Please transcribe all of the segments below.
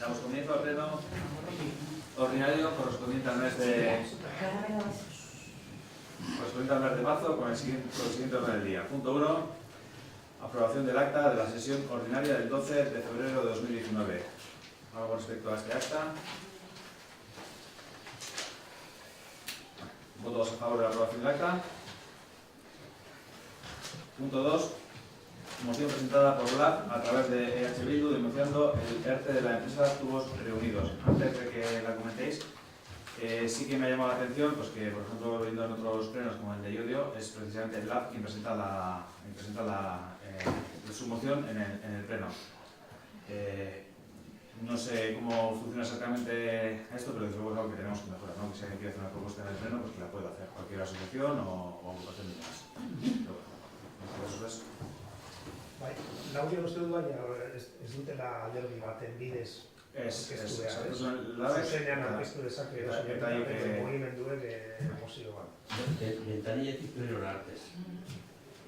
Damos comienzo al pleno ordinario correspondiente al mes de marzo con el siguiente orden del día. Punto 1. Aprobación del acta de la sesión ordinaria del 12 de febrero de 2019. Algo con respecto a este acta. ¿Votos a favor de la aprobación del acta? Punto 2. Moción presentada por LAB a través de EH Bildu denunciando el ERTE de la empresa Tubos Reunidos. Antes de que la comentéis, sí que me ha llamado la atención pues que, por ejemplo, viendo en otros plenos como el de Llodio, es precisamente el LAB quien presenta su moción en el pleno. No sé cómo funciona exactamente esto, pero desde luego es algo que tenemos que mejorar, ¿no? Que si alguien quiere hacer una propuesta en el pleno, pues que la pueda hacer cualquier asociación o agrupación de más. Pero bueno, eso es. Bai, laudio uste dut baina ez dutela alderdi baten bidez aurkeztu behar, ez? Zuzenean aurkeztu dezake mugimenduek mozio bat. Ventanilletik pleno artez.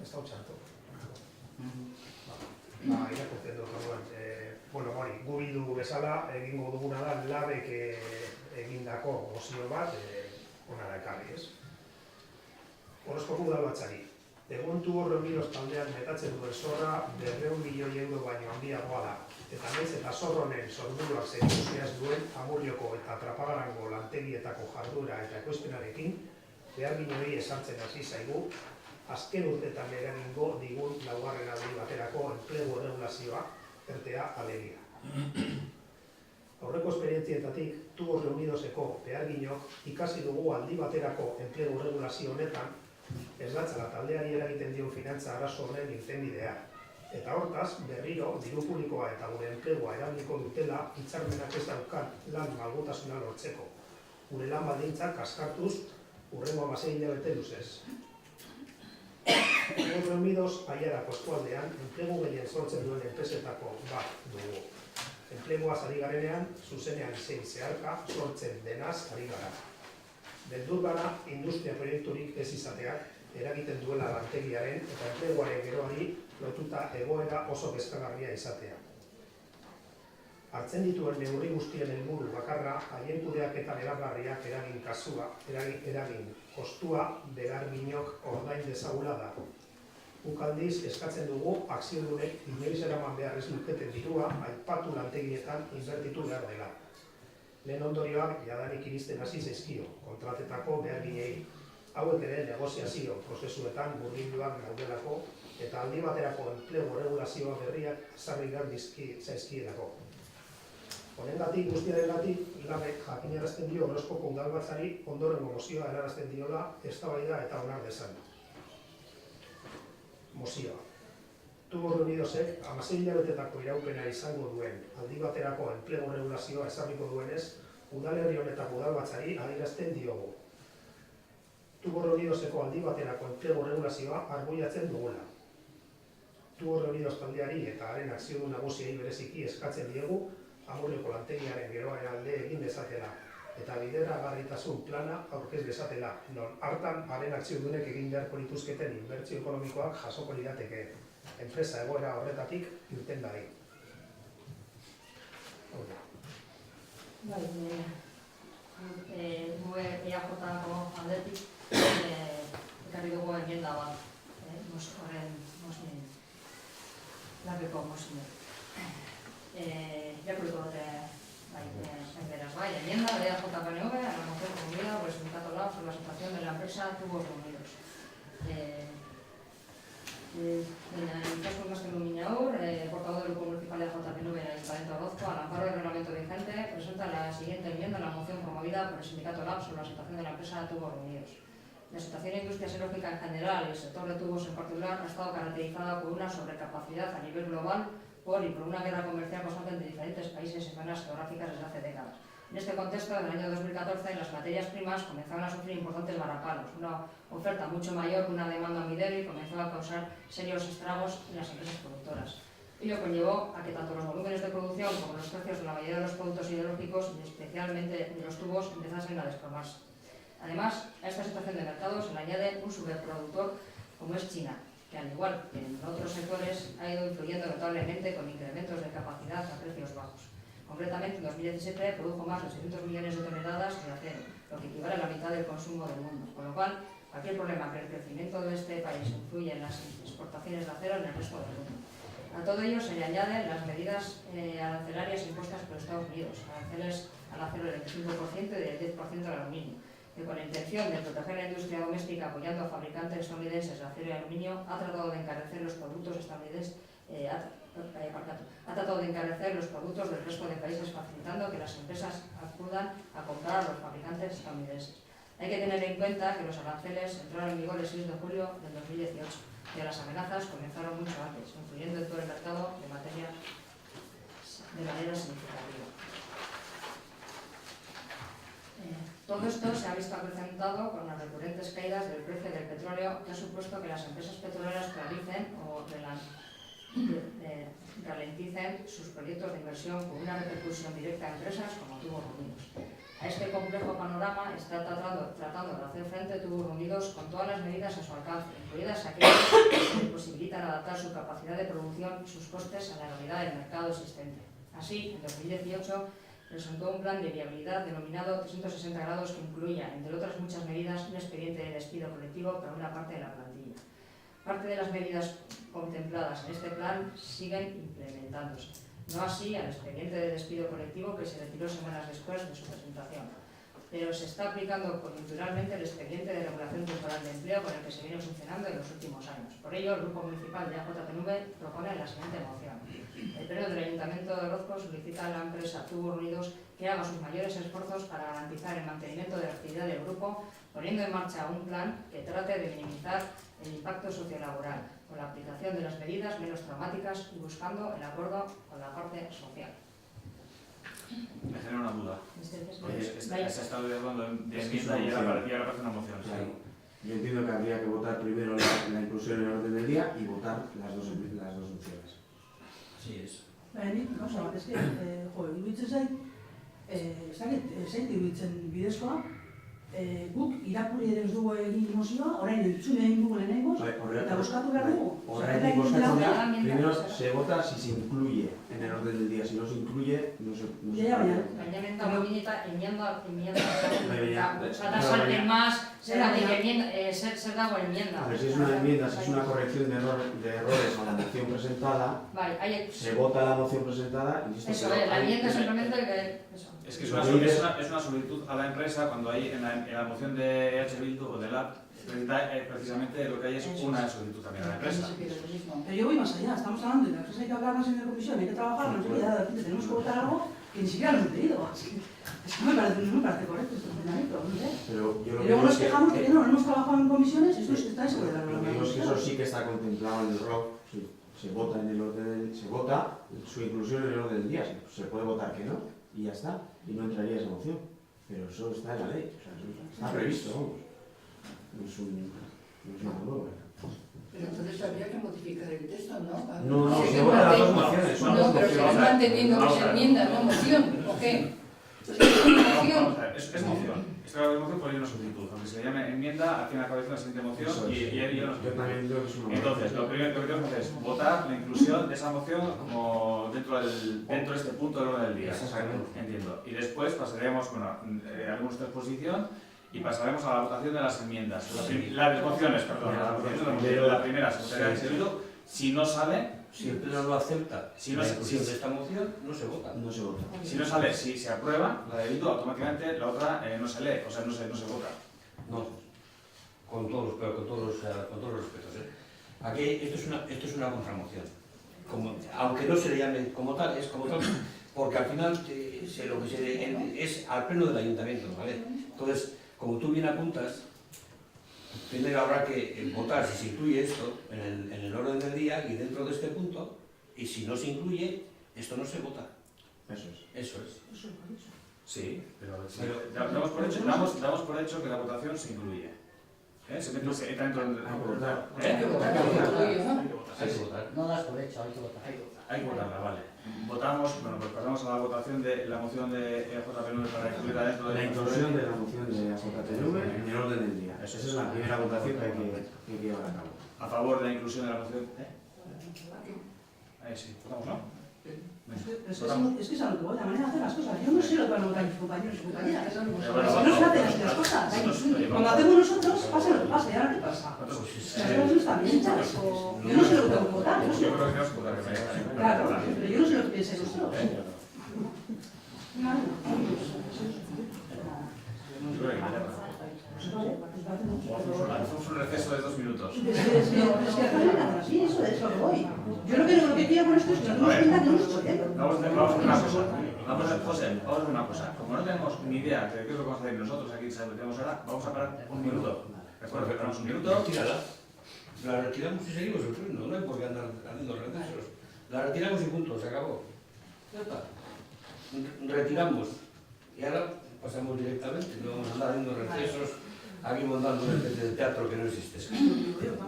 Ez da txarto. Irakurtzen dut, orduan. Bueno, hori, gu Bildu bezala egingo duguna da labek egindako mozio bat onara ekarri, ez? Horrezko udalbatzari. Egun Tubos Reunidos taldean metatzen duen zorra 200 milioi euro baino handiagoa da. Eta naiz eta zorro honen sorburuak zerikusiaz duen Amurrioko eta Trapagarango lantegietako jarduera eta ekoizpenarekin beharginoi esartzen hasi zaigu, azken urtetan eragingo digun laugarren aldi baterako enplegu erregulazioa, ERTEa alegia. Aurreko esperientzietatik, Tubos Reunidoseko beharginok ikasi dugu aldi baterako enplegu erregulazio honetan ez datzala taldeari eragiten dion finantza arazo honen irtenbidea. Eta hortaz, berriro, diru publikoa eta gure enplegua erabiliko dutela hitzarmenak ez daukan lan malgutasuna lortzeko. Gure lan baldintzak kaskartuz, hurrengo 16 hilabete luzez. Tubos Reunidos Aiarako eskualdean, enplegu gehien sortzen duen enpresetako bat dugu. Enpleguaz ari garenean, zuzenean zein zeharka sortzen denaz ari gara. Beldur gara industria proiekturik ez izateak eragiten duela lantegiaren eta enpleguaren geroari lotuta egoera oso kezkagarria izatea. Hartzen dituen neurri guztien helburu bakarra haien kudeaketan eragarriak eragin kasua, eragin kostua beharginok ordain dezagula da. Guk aldiz eskatzen dugu akziodunek inoiz eraman behar ez luketen dirua aipatu lantegietan inbertitu behar dela. Lehen ondorioak jadanik iristen hasi zaizkio, kontratetako beharginei. Hauek ere negoziazio prozesuetan murgilduak daudelako eta aldi baterako enplegu erregulazioa berriak ezarri behar zaizkielako. Honengatik guztiarengatik, labek jakinarazten dio Orozkoko udalbatzari ondorengo mozioa helarazten diola eztabaida eta onar dezan. Mozioa. Tubos Reunidosek 16 hilabetetako iraupena izango duen aldi baterako enplegu erregulazioa ezarriko duenez, udalerri honetako udalbatzari adierazten diogu. Tubos Reunidoseko aldi baterako enplegu erregulazioa arbuiatzen dugula. Tubos Reunidos taldeari eta haren akziodun nagusiei bereziki eskatzen diegu Amurrioko lantegiaren geroaren alde egin dezatela eta bideragarritasun plana aurkez dezatela, non hartan haren akziodunek egin beharko lituzketen inbertsio ekonomikoak jasoko lirateke. Enpresa egoera horretatik irten dari. Gure EAJ-ko aldetik ekarri dugu enmienda bat, horren labeko mozio. Irakurriko dute enteras, enmienda de EAJ-PNV a la moción promovida por el sindicato LAB sobre la situación de la empresa Tubos Reunidos. En caso más que Luminaur, portavoz del Grupo Municipal de JPNV en el Ayuntamiento de Orozco, al amparo del reglamento vigente, presenta la siguiente enmienda a la moción promovida por el sindicato LAB sobre la situación de la empresa Tubos Reunidos. La situación de industria xenológica en general y el sector de tubos en particular ha estado caracterizada por una sobrecapacidad a nivel global y por una guerra comercial constante entre diferentes países y zonas geográficas desde hace décadas. En este contexto, en el año 2014, las materias primas comenzaron a sufrir importantes varapalos. Una oferta mucho mayor que una demanda muy débil comenzó a causar serios estragos en las empresas productoras. Ello conllevó a que tanto los volúmenes de producción como los precios de la mayoría de los productos hidrológicos, y especialmente de los tubos, empezasen a desplomarse. Además, a esta situación de mercado se le añade un superproductor como es China, que al igual que en otros sectores ha ido influyendo notablemente con incrementos de capacidad a precios bajos. Concretamente, en 2017 produjo más de 800 millones de toneladas de acero, lo que equivale a la mitad del consumo del mundo, con lo cual cualquier problema que el crecimiento de este país influye en las exportaciones de acero en el resto del mundo. A todo ello se le añaden las medidas arancelarias impuestas por Estados Unidos, aranceles al acero del 25% y del 10% al aluminio, que con la intención de proteger la industria doméstica apoyando a fabricantes estadounidenses de acero y aluminio ha tratado de encarecer los productos estadounidenses, ha tratado de encarecer los productos del resto de países, facilitando que las empresas acudan a comprar a los fabricantes estadounidenses. Hay que tener en cuenta que los aranceles entraron en vigor el 6 de julio del 2018 y las amenazas comenzaron mucho antes, influyendo en todo el mercado de materia de manera significativa. Todo esto se ha visto acrecentado con las recurrentes caídas del precio del petróleo, que ha supuesto que las empresas petroleras paralicen o ralenticen sus proyectos de inversión con una repercusión directa a empresas como Tubos Reunidos. A este complejo panorama está tratando de hacer frente Tubos Reunidos con todas las medidas a su alcance, incluidas aquellas que le posibilitan adaptar su capacidad de producción y sus costes a la realidad del mercado existente. Así, en 2018 presentó un plan de viabilidad denominado 360 grados que incluía, entre otras muchas medidas, un expediente de despido colectivo para una parte de la plantilla. Parte de las medidas contempladas en este plan siguen implementándose, no así al expediente de despido colectivo que se retiró semanas después de su presentación, pero se está aplicando coyunturalmente el expediente de regulación temporal de empleo con el que se viene funcionando en los últimos años. Por ello, el Grupo Municipal de AJPNV propone la siguiente moción. El Pleno del Ayuntamiento de Orozco solicita a la empresa Tubos Reunidos que haga sus mayores esfuerzos para garantizar el mantenimiento de la actividad del grupo, poniendo en marcha un plan que trate de minimizar el impacto sociolaboral, con la aplicación de las medidas menos traumáticas y buscando el acuerdo con la parte social. Me genera una duda. Porque se ha estado hablando de enmienda y ahora parece una moción. Claro. Yo entiendo que habría que votar primero la inclusión en el orden del día y votar las dos opciones. Así es. Gauza bat, eske, iruditzen zait, ez dakit, zait iruditzen bidezkoa, guk irakurri ere ez dugu egin mozioa, orain entzune egin dugu lehenengoz, eta bozkatu behar dugu. Horregatik bozkatzen da, primero se vota si se incluye en el orden del día, si no se incluye, no se zer dago enmienda. Pero si es una enmienda, si es una corrección de errores a la moción presentada, se vota la moción presentada y listo. Eso, la enmienda simplemente que... Es que es una solicitud a la empresa cuando hay en la moción de EH Bildu o de LAB, precisamente lo que hay es una solicitud también a la empresa. Pero yo voy más allá, estamos hablando de las cosas hay que hablar más en la comisión, hay que trabajar, no sé qué, de repente tenemos que votar algo que ni siquiera lo hemos pedido. Es que no me parece correcto este funcionamiento, no sé. Pero yo lo y luego nos quejamos de que no hemos trabajado en comisiones, esto está en seguridad. Lo que digo es que eso sí que está contemplado en el ROC, se vota en el orden, se vota su inclusión en el orden del día, se puede votar que no y ya está, y no entraría esa moción. Pero eso está en la ley, o sea, eso está previsto, vamos. No es nada nuevo. Pero entonces habría que modificar el texto, ¿no? No, se votan las dos mociones. No, pero se van manteniendo que se enmienda, ¿no? ¿Moción o qué? Es moción. Esta moción por ahí una solicitud. Aunque se le llame enmienda, al fin acaba de la siguiente moción Yo también creo que es una moción. Entonces, lo primero que tenemos que hacer es votar la inclusión de esa moción como dentro de este punto del orden del día. Entiendo. Y después pasaremos, haremos esta exposición y pasaremos a la votación de las enmiendas. Las mociones, perdón. La primera se votaría en seguido. Si no sale... Si el Pleno no acepta la inclusión de esta moción, no se vota. No se vota. Si no sale, si se aprueba la de Bildu, automáticamente la otra no se lee, o sea, no se vota. No, con todos los respetos. Aquí esto es una contramoción. Aunque no se le llame como tal, es como tal, porque al final lo que es al Pleno del Ayuntamiento, ¿vale? Entonces, como tú bien apuntas, primero habrá que votar si se incluye esto en el orden del día y dentro de este punto, y si no se incluye, esto no se vota. Eso es. Sí, pero damos por hecho que la votación se incluye. Se entra dentro del... Hay que votar, Hay que votar. No das por hecho, hay que votar. Hay que votarla, vale. Votamos, pues pasamos a la votación de la moción de JPNV para incluirla dentro de la inclusión de la moción de JPNV en el orden del día. Esa es la primera votación que hay que llevar a cabo. a favor de la inclusión de la moción. Ahí sí, votamos, ¿no? Es que es a lo que voy, la manera de hacer las cosas. Yo no sé lo que van a votar mis compañeros y compañeras. Bueno, No se hacen así las cosas. Cuando hacemos nosotros, pasa lo que pasa. ¿Y ahora qué pasa? Las cosas no están bien hechas. Yo no sé lo que tengo que votar. Yo creo que tenemos que votar que vaya. Claro, pero yo no sé lo que piensan vosotros. Hacemos un receso de 2 minutos. Es que acá no hay nada así, eso es lo que voy. Yo lo que quiero con esto es que nos demos cuenta que no estoy bien. Vamos a hacer una cosa. José, vamos a hacer una cosa. Como no tenemos ni idea de qué es lo que vamos a hacer nosotros aquí, sabemos que tenemos ahora, vamos a parar un minuto. ¿De acuerdo? Paramos un minuto. Retírala. La retiramos y seguimos el pleno, no hay por qué andar haciendo recesos. La retiramos y punto, se acabó. Ya está. Retiramos. Y ahora pasamos directamente, no vamos a andar haciendo recesos, aquí montando una especie de teatro que no existe.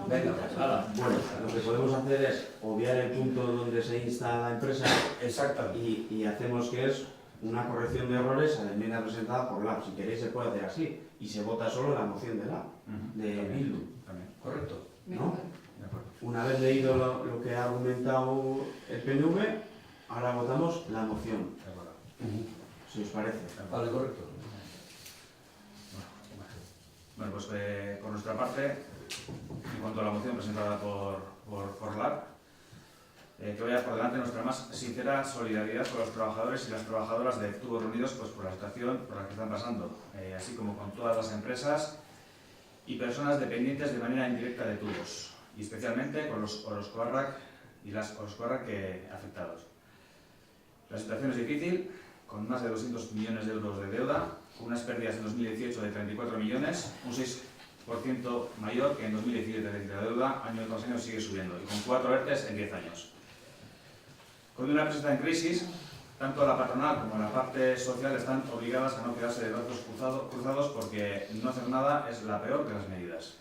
Venga, pues, hala. Bueno, lo que podemos hacer es obviar el punto donde se insta a la empresa. Exactamente. Y hacemos que es una corrección de errores a la enmienda presentada por LAB. Si queréis se puede hacer así. Y se vota solo la moción de LAB, de Bildu. Correcto. ¿No? Una vez leído lo que ha argumentado el PNV, ahora votamos la moción. Si os parece. Vale, correcto. Bueno, pues por nuestra parte, en cuanto a la moción presentada por LAB, que vaya por delante nuestra más sincera solidaridad con los trabajadores y las trabajadoras de Tubos Reunidos, pues por la situación por la que están pasando, así como con todas las empresas y personas dependientes de manera indirecta de tubos, y especialmente con los Orozcoarrak y las Orozcoarrak afectados. La situación es difícil, con más de 200 millones de euros de deuda, con unas pérdidas en 2018 de 34 millones, un 6% mayor que en 2017, es decir, la deuda año tras año sigue subiendo, y con 4 ERTEs en 10 años. Cuando una empresa está en crisis, tanto la patronal como la parte social están obligadas a no quedarse de brazos cruzados porque no hacer nada es la peor de las medidas.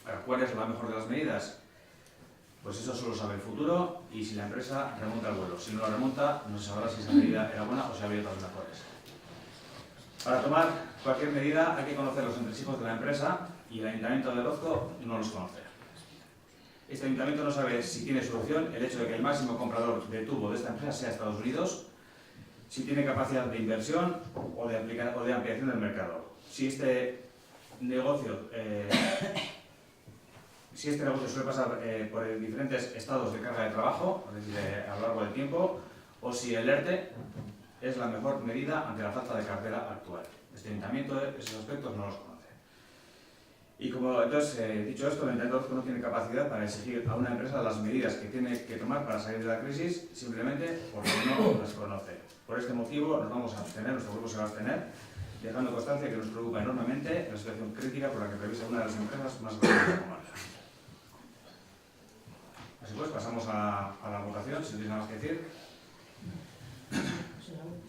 Ahora, ¿cuál es la mejor de las medidas? Pues eso solo sabe el futuro y si la empresa remonta el vuelo. Si no la remonta, no se sabrá si esa medida era buena o si había otras mejores. Para tomar cualquier medida hay que conocer los entresijos de la empresa y el Ayuntamiento de Orozco no los conoce. Este Ayuntamiento no sabe si tiene solución el hecho de que el máximo comprador de tubo de esta empresa sea Estados Unidos, si tiene capacidad de inversión o de ampliación del mercado. Si este negocio suele pasar por diferentes estados de carga de trabajo, es decir, a lo largo del tiempo, o si el ERTE es la mejor medida ante la falta de cartera actual. Este Ayuntamiento esos aspectos no los conoce. Y como entonces, dicho esto, el Ayuntamiento de Orozco no tiene capacidad para exigir a una empresa las medidas que tiene que tomar para salir de la crisis, simplemente porque no las conoce. Por este motivo nos vamos a abstener, nuestro grupo se va a abstener, dejando constancia que nos preocupa enormemente la situación crítica por la que atraviesa una de las empresas más grandes de la comarca. Así pues, pasamos a la votación, si no tienes nada más que decir.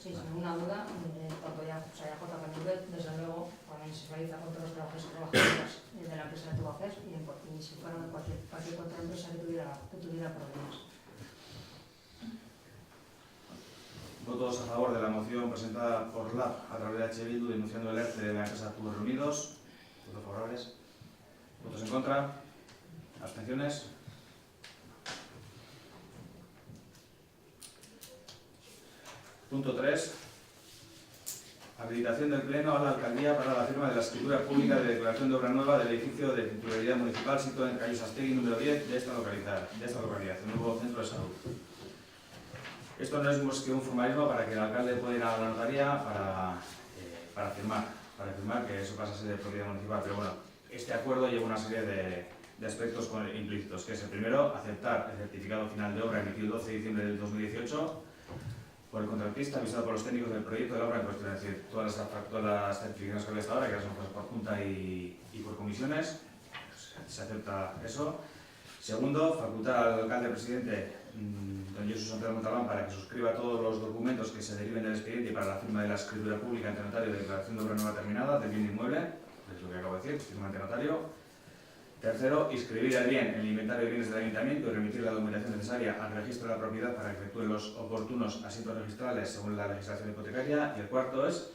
Sí, sin ninguna duda, cuando ya se haya JPNV, desde luego, también se realiza con todos los trabajadores y trabajadoras de la empresa de Tubaces y si fuera de cualquier otra empresa que tuviera problemas. Votos a favor de la moción presentada por LAB a través de H. Bildu denunciando el ERTE de la empresa Tubos Reunidos. Votos favorables. Votos en contra. Abstenciones. Punto 3. Habilitación del Pleno a la Alcaldía para la firma de la escritura pública de declaración de obra nueva del edificio de titularidad municipal situado en calle Sastegui número 10 de esta localidad, el nuevo centro de salud. Esto no es más que un formalismo para que el alcalde pueda ir a la notaría para firmar que eso pasa a ser de propiedad municipal, pero bueno, este acuerdo lleva una serie de aspectos implícitos, que es el primero, aceptar el certificado final de obra emitido el 12 de diciembre del 2018 por el contratista, avisado por los técnicos del proyecto de la obra en cuestión, es decir, todas las certificaciones que había hasta ahora, que son por junta y por comisiones, se acepta eso. Segundo, facultar al alcalde presidente, don Jesús Santiago Montalbán, para que suscriba todos los documentos que se deriven del expediente y para la firma de la escritura pública ante notario de declaración de obra nueva terminada del bien inmueble, es lo que acabo de decir, firma ante notario. Tercero, inscribir el bien en el inventario de bienes del ayuntamiento y remitir la documentación necesaria al registro de la propiedad para que efectúe los oportunos asientos registrales según la legislación hipotecaria. Y el cuarto es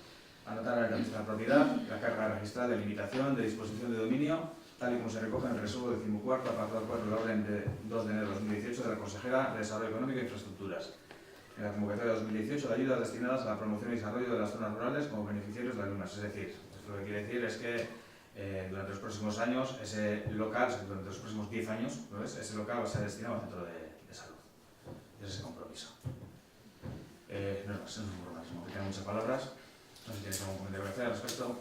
anotar en el registro de la propiedad la carga registral de limitación, de disposición de dominio tal y como se recoge en el resumen 14, apartado 4 de la orden de 2 de enero de 2018 de la Consejera de Desarrollo Económico e Infraestructuras. En la convocatoria de 2018 de ayudas destinadas a la promoción y desarrollo de las zonas rurales como beneficiarios de las mismas. Es decir, esto lo que quiere decir es que durante los próximos años, ese local, durante los próximos 10 años, ¿no es? Ese local va a ser destinado al centro de salud. Ese es el compromiso. No, eso no es un compromiso, me quedan muchas palabras. No sé si tienes algún comentario que hacer al respecto.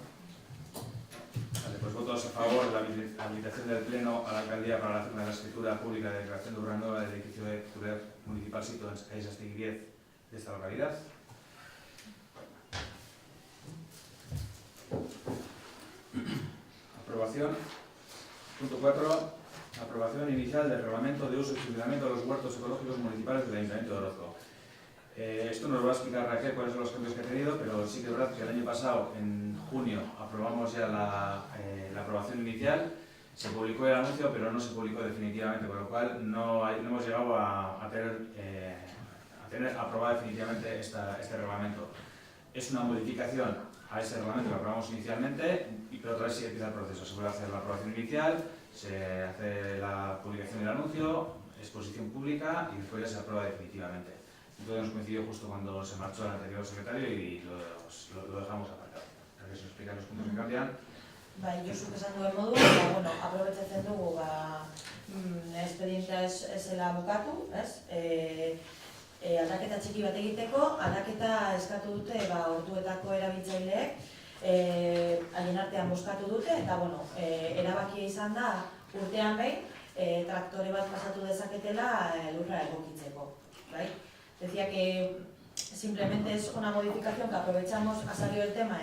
Vale, pues votos a favor de la habilitación del Pleno a la Alcaldía para la firma de la escritura pública de declaración de obra nueva del edificio de titular municipal situado en calle Sastegui 10 de esta localidad. Aprobación. Punto 4. Aprobación inicial del reglamento de uso y funcionamiento de los huertos ecológicos municipales del Ayuntamiento de Orozco. Esto nos lo va a explicar Raquel cuáles son los cambios que ha tenido, pero sí que es verdad que el año pasado, en junio, aprobamos ya la aprobación inicial. Se publicó el anuncio, pero no se publicó definitivamente, con lo cual no hemos llegado a tener aprobado definitivamente este reglamento. Es una modificación a ese reglamento que aprobamos inicialmente, pero otra vez sí empieza el proceso. Se puede hacer la aprobación inicial, se hace la publicación del anuncio, exposición pública y después ya se aprueba definitivamente. Entonces nos coincidió justo cuando se marchó el anterior secretario y lo dejamos aparcado. A ver si nos explican los puntos que cambian. Bai, Josu esan duen moduan, bueno, aprobetzatzen dugu espedientea esela bukatu, ez? Aldaketa txiki bat egiteko, aldaketa eskatu dute ortuetako erabiltzaileek, haien artean bozkatu dute, eta bueno, erabakia izan da urtean behin, traktore bat pasatu dezaketela lurra egokitzeko, bai? Decía que simplemente es una modificación que aprovechamos, ha salido el tema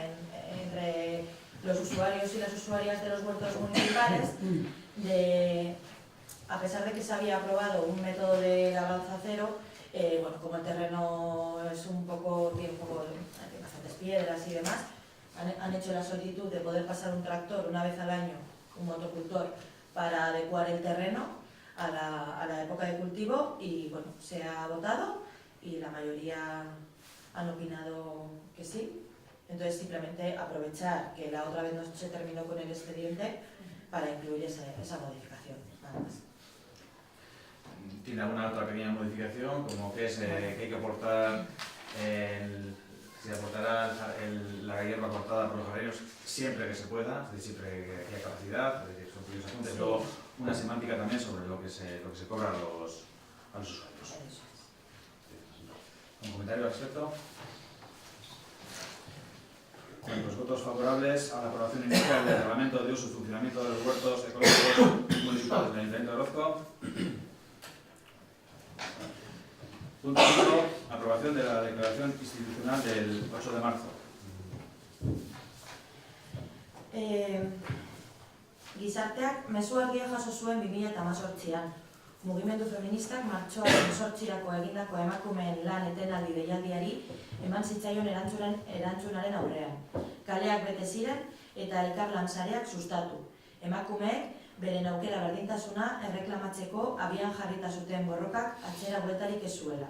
entre los usuarios y las usuarias de los huertos municipales, a pesar de que se había aprobado un método de labranza cero, bueno, como el terreno es tiene bastantes piedras y demás, han hecho la solicitud de poder pasar un tractor una vez al año, un motocultor, para adecuar el terreno a la época de cultivo y bueno, se ha votado y la mayoría han opinado que sí. Entonces simplemente aprovechar que la otra vez no se terminó con el expediente para incluir esa modificación, nada más. ¿Tiene alguna otra pequeña modificación? Como que es que hay que aportar se aportará la hierba cortada por los jardineros siempre que se pueda, es decir, siempre que haya capacidad, es decir, son curiosos apuntes. Sí. Luego una semántica también sobre lo que se cobra a los usuarios. ¿Un comentario al respecto? Bueno, pues votos favorables a la aprobación inicial del reglamento de uso y funcionamiento de los huertos ecológicos municipales del Ayuntamiento de Orozco. Punto 5. Aprobación de la declaración institucional del 8 de marzo. Gizarteak mezu argia jaso zuen 2018an. Mugimendu feministak martxoaren 8irako egindako emakumeen lan etenaldi deialdiari eman zitzaion erantzunaren aurrean. Kaleak bete ziren eta elkarlan sareak sustatu. Emakumeek beren aukera berdintasuna erreklamatzeko abian jarrita zuten borrokak atzera bueltarik ez zuela.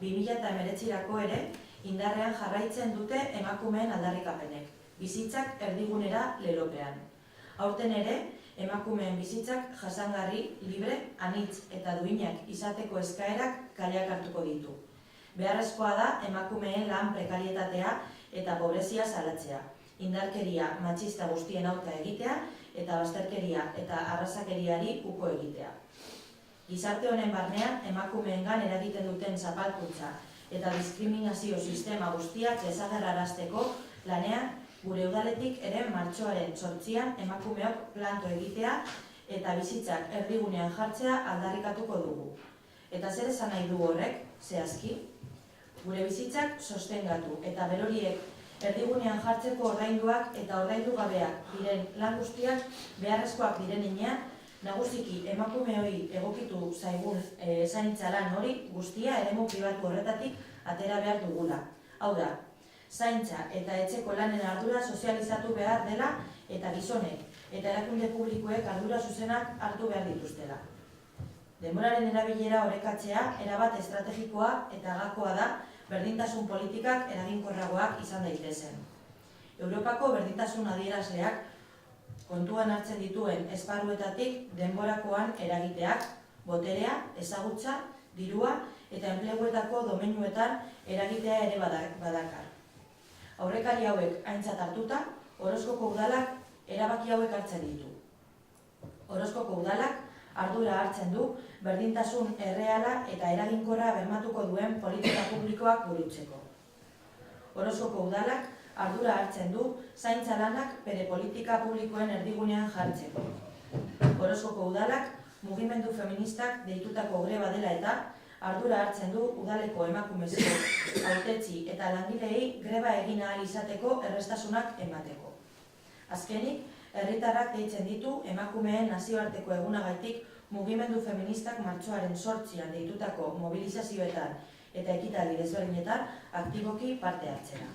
2019rako ere indarrean jarraitzen dute emakumeen aldarrikapenek, bizitzak erdigunera lelopean. Aurten ere, emakumeen bizitzak jasangarri, libre, anitz eta duinak izateko eskaerak kaleak hartuko ditu. Beharrezkoa da emakumeen lan prekarietatea eta pobrezia salatzea, indarkeria matxista guztien aurka egitea eta bazterkeria eta arrazakeriari uko egitea. Gizarte honen barnean emakumeengan eragiten duten zapalkuntza eta diskriminazio sistema guztiak desagerrarazteko lanean gure udaletik ere martxoaren 8an emakumeok planto egitea eta bizitzak erdigunean jartzea aldarrikatuko dugu. Eta zer esan nahi du horrek, zehazki? Gure bizitzak sostengatu eta beroriek erdigunean jartzeko ordainduak eta ordaindu gabeak diren lan guztiak beharrezkoak diren heinean, nagusiki emakumeoi egokitu zaigun zaintza lan hori guztia eremu pribatu horretatik atera behar dugula. Hau da, zaintza eta etxeko lanen ardura sozializatu behar dela eta gizonek eta erakunde publikoek ardura zuzenak hartu behar dituztela. Denboraren erabilera orekatzea erabat estrategikoa eta gakoa da berdintasun politikak eraginkorragoak izan daitezen. Europako berdintasun adierazleak kontuan hartzen dituen esparruetatik denborakoan eragiteak, boterea, ezagutza, dirua eta enpleguetako domeinuetan eragitea ere badakar. Aurrekari hauek aintzat hartuta, Orozkoko udalak erabaki hauek hartzen ditu. Orozkoko udalak ardura hartzen du berdintasun erreala eta eraginkorra bermatuko duen politika publikoak burutzeko. Orozkoko udalak ardura hartzen du zaintza lanak bere politika publikoen erdigunean jartzeko. Orozkoko udalak mugimendu feministak deitutako greba dela eta ardura hartzen du udaleko emakumezko, hautetsi eta langileei greba egin ahal izateko errestasunak emateko. Azkenik, herritarrak deitzen ditu emakumeen nazioarteko egunagaitik mugimendu feministak martxoaren 8an deitutako mobilizazioetan eta ekitaldi desberdinetan aktiboki parte hartzera.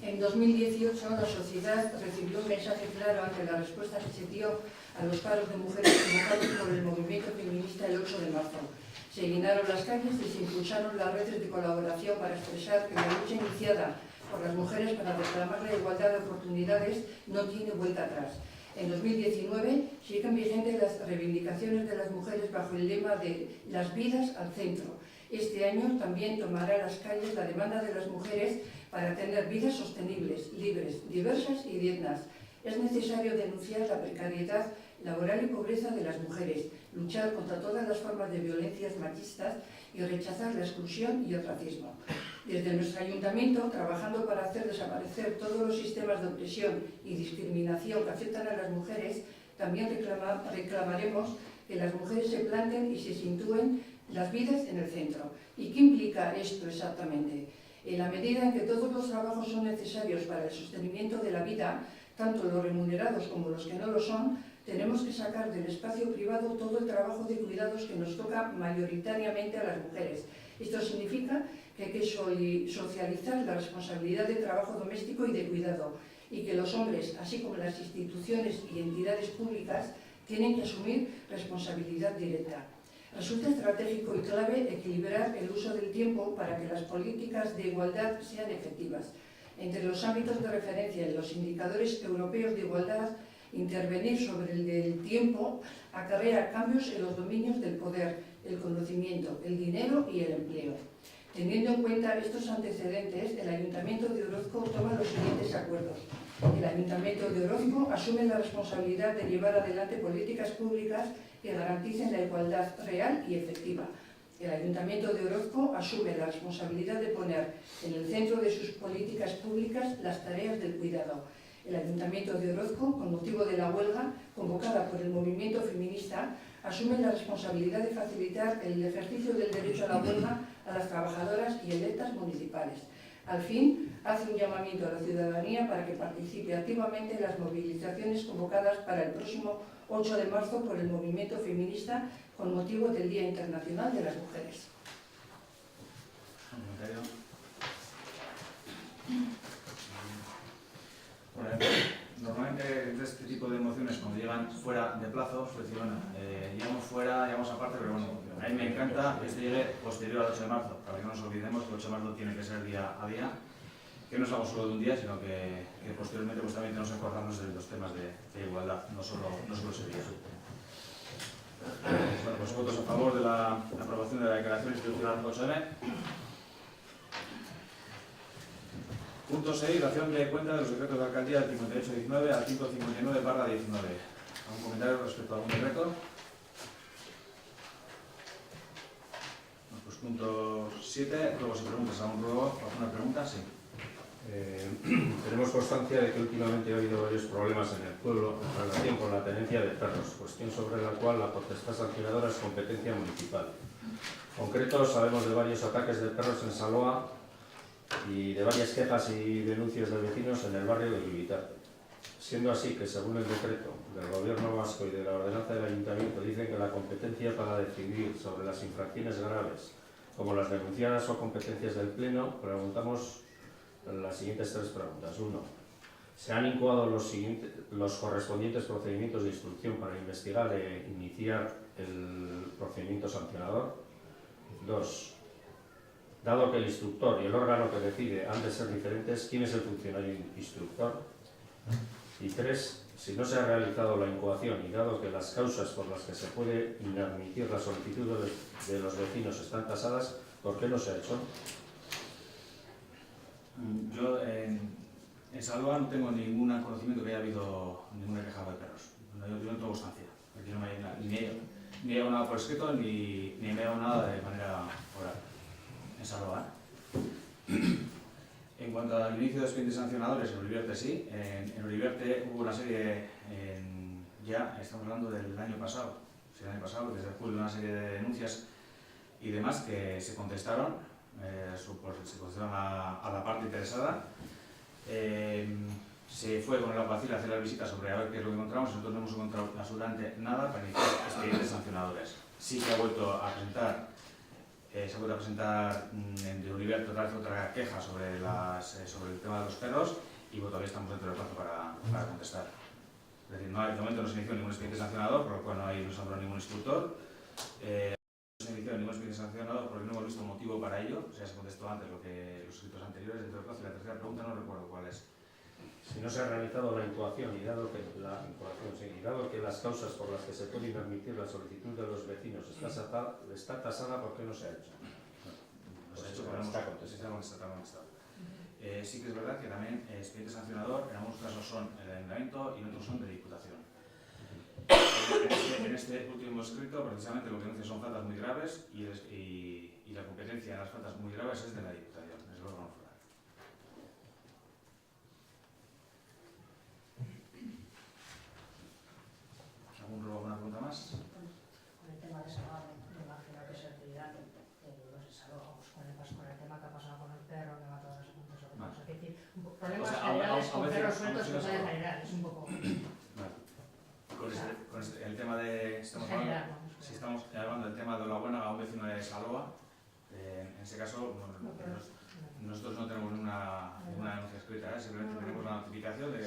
En 2018 la sociedad recibió un mensaje claro ante la respuesta que se dio a los paros de mujeres convocados por el movimiento feminista el 8 de marzo. Se llenaron las calles y se impulsaron las redes de colaboración para expresar que la lucha iniciada por las mujeres para reclamar la igualdad de oportunidades no tiene vuelta atrás. En 2019 siguen vigentes las reivindicaciones de las mujeres bajo el lema de las vidas al centro. Este año también tomará las calles la demanda de las mujeres para tener vidas sostenibles, libres, diversas y dignas. Es necesario denunciar la precariedad laboral y pobreza de las mujeres, luchar contra todas las formas de violencias machistas y rechazar la exclusión y el racismo. Desde nuestro ayuntamiento, trabajando para hacer desaparecer todos los sistemas de opresión y discriminación que afectan a las mujeres, también reclamaremos que las mujeres se planten y se sitúen las vidas en el centro. ¿Y qué implica esto exactamente? En la medida en que todos los trabajos son necesarios para el sostenimiento de la vida, tanto los remunerados como los que no lo son, tenemos que sacar del espacio privado todo el trabajo de cuidados que nos toca mayoritariamente a las mujeres. Esto significa que hay que socializar la responsabilidad de trabajo doméstico y de cuidado, y que los hombres, así como las instituciones y entidades públicas, tienen que asumir responsabilidad directa. Resulta estratégico y clave equilibrar el uso del tiempo para que las políticas de igualdad sean efectivas. Entre los ámbitos de referencia en los indicadores europeos de igualdad, intervenir sobre el del tiempo acarrea cambios en los dominios del poder, el conocimiento, el dinero y el empleo. Teniendo en cuenta estos antecedentes, el Ayuntamiento de Orozco toma los siguientes acuerdos. El Ayuntamiento de Orozco asume la responsabilidad de llevar adelante políticas públicas que garanticen la igualdad real y efectiva. El Ayuntamiento de Orozco asume la responsabilidad de poner en el centro de sus políticas públicas las tareas del cuidado. El Ayuntamiento de Orozco, con motivo de la huelga convocada por el movimiento feminista, asume la responsabilidad de facilitar el ejercicio del derecho a la huelga a las trabajadoras y electas municipales. Al fin, hace un llamamiento a la ciudadanía para que participe activamente en las movilizaciones convocadas para el próximo 8 de marzo por el movimiento feminista con motivo del Día Internacional de las Mujeres. Normalmente este tipo de mociones, cuando llegan fuera de plazo, pues decir, bueno, llegamos fuera, llegamos aparte, pero bueno, a mí me encanta que esto llegue posterior al 8 de marzo, para que no nos olvidemos que el 8 de marzo tiene que ser día a día, que no es algo solo de un día, sino que posteriormente pues, también tenemos que acordarnos de los temas de igualdad, no solo ese día. Bueno, pues votos a favor de la aprobación de la declaración institucional 8M. Punto 6. Dación de cuenta de los decretos de alcaldía del 5819 al 559/19. ¿Algún comentario respecto a algún decreto? Pues punto 7. Luego si preguntas a alguna pregunta, sí. Tenemos constancia de que últimamente ha habido varios problemas en el pueblo en relación con la tenencia de perros, cuestión sobre la cual la potestad sancionadora es competencia municipal. En concreto, sabemos de varios ataques de perros en Saloa y de varias quejas y denuncias de vecinos en el barrio de Bilbitarte. Siendo así que, según el decreto del Gobierno vasco y de la ordenanza del Ayuntamiento, dicen que la competencia para decidir sobre las infracciones graves, como las denunciadas o competencias del Pleno, preguntamos las siguientes tres preguntas. 1. ¿Se han incoado los correspondientes procedimientos de instrucción para investigar e iniciar el procedimiento sancionador? 2. Dado que el instructor y el órgano que decide han de ser diferentes, ¿quién es el funcionario instructor? Y 3. Si no se ha realizado la incoación y dado que las causas por las que se puede inadmitir la solicitud de los vecinos están tasadas, ¿por qué no se ha hecho? Yo en Salva no tengo ningún conocimiento que haya habido ninguna queja de perros. Yo no tengo constancia. Aquí no me hay ni he nada por escrito ni me he dado nada de manera oral. En Salva. En cuanto al inicio de expedientes sancionadores, en Oliverte sí. En Oliverte hubo una serie, ya estamos hablando del año pasado, sí, el año pasado, desde julio, una serie de denuncias y demás que se contestaron, se contestaron a la parte interesada. Se fue con el alguacil a hacer las visitas sobre a ver qué es lo que encontramos. Nosotros no hemos encontrado absolutamente nada para iniciar expedientes sancionadores. Sí que se ha vuelto a presentar de Oliverte otra queja sobre el tema de los perros y todavía estamos dentro del plazo para contestar. Es decir, de momento no se inició ningún expediente sancionador, por lo cual no se nombró ningún instructor. No se inició ningún expediente sancionador porque no hemos visto motivo para ello. O sea, se contestó antes lo que los escritos anteriores dentro del plazo. Y la tercera pregunta no recuerdo cuál es. Si no se ha realizado la incoación y dado que las causas por las que se puede inadmitir la solicitud de los vecinos está tasada, ¿por qué no se ha hecho? No se ha hecho, pero no está contestado. Sí que es verdad que también expediente sancionador en algunos casos son el ayuntamiento y en otros son de diputación. En este último escrito, precisamente lo que denuncia son faltas muy graves y la competencia en las faltas muy graves es de la diputación, es el órgano foral. ¿Alguna pregunta más? Con el tema de Salva, me imagino que se pedirán los de Salva, con el tema que ha pasado con el perro, que va a todas las apuntes sobre todo. Es decir, problemas generales con perros sueltos que pueden generar, es un poco... Con el tema de... Estamos hablando del tema de la buena a un vecino de Salva. En ese caso, nosotros no tenemos ninguna denuncia escrita, simplemente tenemos la notificación de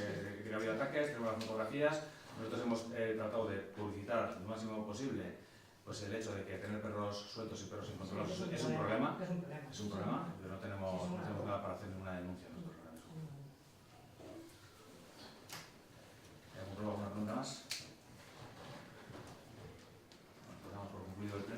que ha habido ataques, tenemos las fotografías. Nosotros hemos tratado de publicitar lo máximo posible pues el hecho de que tener perros sueltos y perros incontrolados es un problema, pero no tenemos nada para hacer ninguna denuncia nosotros.